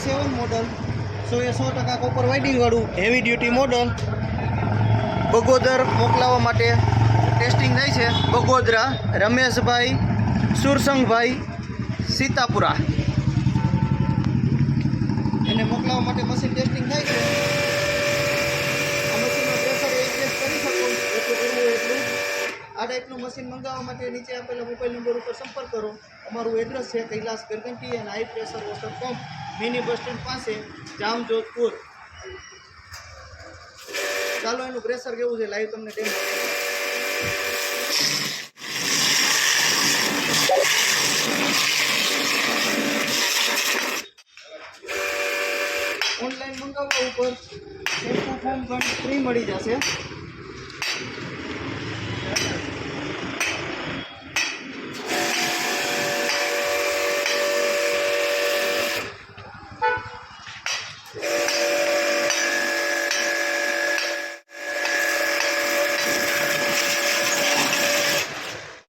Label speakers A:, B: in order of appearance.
A: 7 model 100% copper વાઇડિંગવાળું heavy duty model Bagodara મોકલાવવા માટે ટેસ્ટિંગ થાય છે. બગોદરા રમેશભાઈ સુરસંગભાઈ સીતાપુરા એને મોકલાવવા માટે મશીન ટેસ્ટિંગ થાય છે. આ મશીનનો પ્રેશર એડજસ્ટ કરી શકો જેટલું કરવું હોય એટલું. આ ટાઈપનું મશીન મંગાવવા માટે નીચે આપેલા મોબાઈલ નંબર ઉપર સંપર્ક કરો. અમારું એડ્રેસ છે કૈલાસ ગરગંટી અને high pressure water pump mini bus stand પાસે જામજોધપુર. ચાલો એનું પ્રેશર કેવું છે લાઈવ તમને ડેમો. ઓનલાઈન મંગાવવા ઉપર શેમ્પુ ફોર્મ પણ ફ્રી મળી જશે.